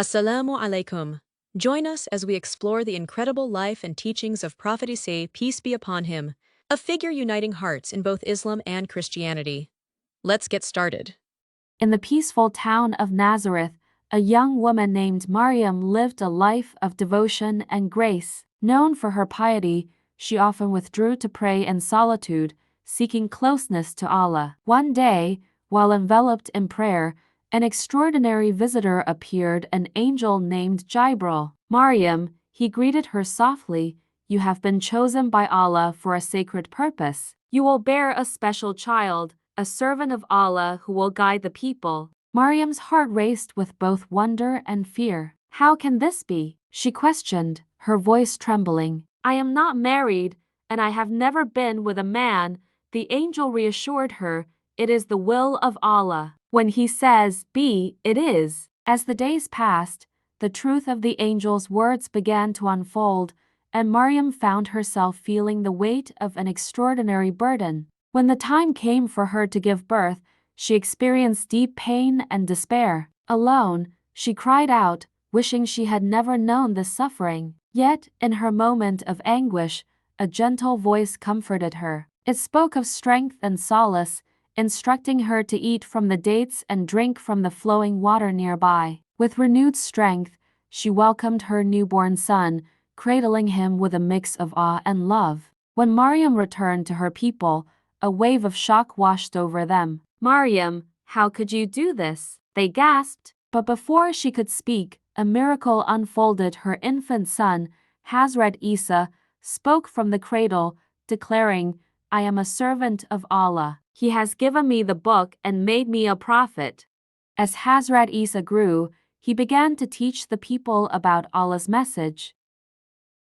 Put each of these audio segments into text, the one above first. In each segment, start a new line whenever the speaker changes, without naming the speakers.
Assalamu alaikum. Join us as we explore the incredible life and teachings of Prophet Isa, peace be upon him, a figure uniting hearts in both Islam and Christianity. Let's get started.
In the peaceful town of Nazareth, a young woman named Maryam lived a life of devotion and grace. Known for her piety, she often withdrew to pray in solitude, seeking closeness to Allah. One day, while enveloped in prayer, an extraordinary visitor appeared, an angel named Jibril. Maryam, he greeted her softly, "You have been chosen by Allah for a sacred purpose. You will bear a special child, a servant of Allah who will guide the people." Maryam's heart raced with both wonder and fear. "How can this be?" she questioned, her voice trembling. "I am not married, and I have never been with a man," the angel reassured her. "It is the will of Allah. When He says, 'Be,' it is." As the days passed, the truth of the angel's words began to unfold, and Maryam found herself feeling the weight of an extraordinary burden. When the time came for her to give birth, she experienced deep pain and despair. Alone, she cried out, wishing she had never known this suffering. Yet, in her moment of anguish, a gentle voice comforted her. It spoke of strength and solace, instructing her to eat from the dates and drink from the flowing water nearby. With renewed strength, she welcomed her newborn son, cradling him with a mix of awe and love. When Maryam returned to her people, a wave of shock washed over them. "Maryam, how could you do this?" they gasped. But before she could speak, a miracle unfolded. Her infant son, Hazrat Isa, spoke from the cradle, declaring, "I am a servant of Allah. He has given me the book and made me a prophet." As Hazrat Isa grew, he began to teach the people about Allah's message.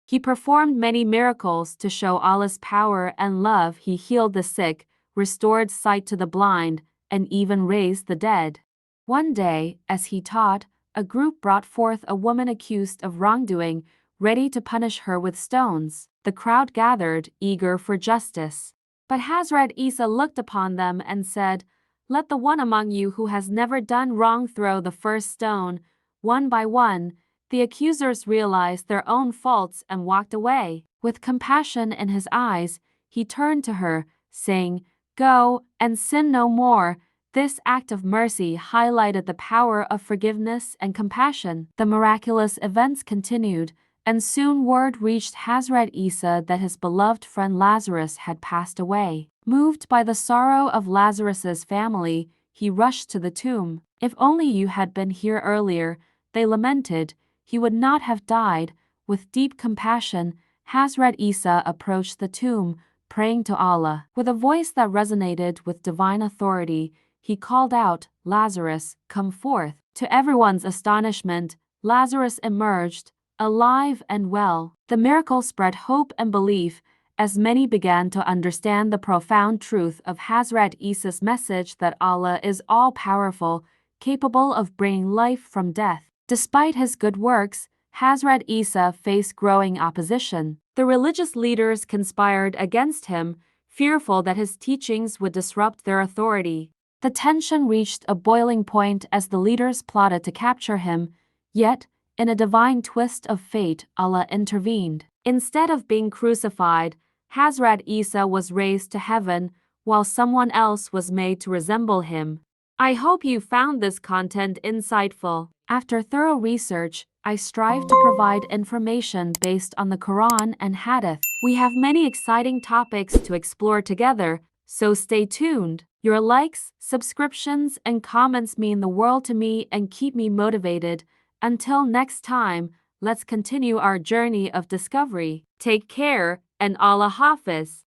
He performed many miracles to show Allah's power and love. He healed the sick, restored sight to the blind, and even raised the dead. One day, as he taught, a group brought forth a woman accused of wrongdoing, ready to punish her with stones. The crowd gathered, eager for justice. But Hazrat Isa looked upon them and said, "Let the one among you who has never done wrong throw the first stone." One by one, the accusers realized their own faults and walked away. With compassion in his eyes, he turned to her, saying, "Go and sin no more." This act of mercy highlighted the power of forgiveness and compassion. The miraculous events continued, and soon word reached Hazrat Isa that his beloved friend Lazarus had passed away. Moved by the sorrow of Lazarus's family, he rushed to the tomb. "If only you had been here earlier," they lamented. "He would not have died." With deep compassion, Hazrat Isa approached the tomb, praying to Allah. With a voice that resonated with divine authority, he called out, "Lazarus, come forth." To everyone's astonishment, Lazarus emerged, alive and well. The miracle spread hope and belief, as many began to understand the profound truth of Hazrat Isa's message that Allah is all-powerful, capable of bringing life from death. Despite his good works, Hazrat Isa faced growing opposition. The religious leaders conspired against him, fearful that his teachings would disrupt their authority. The tension reached a boiling point as the leaders plotted to capture him, yet, in a divine twist of fate, Allah intervened. Instead of being crucified, Hazrat Isa was raised to heaven, while someone else was made to resemble him. I hope you found this content insightful. After thorough research, I strive to provide information based on the Quran and Hadith. We have many exciting topics to explore together, so stay tuned. Your likes, subscriptions, and comments mean the world to me and keep me motivated. Until next time, let's continue our journey of discovery. Take care, and Allah Hafiz.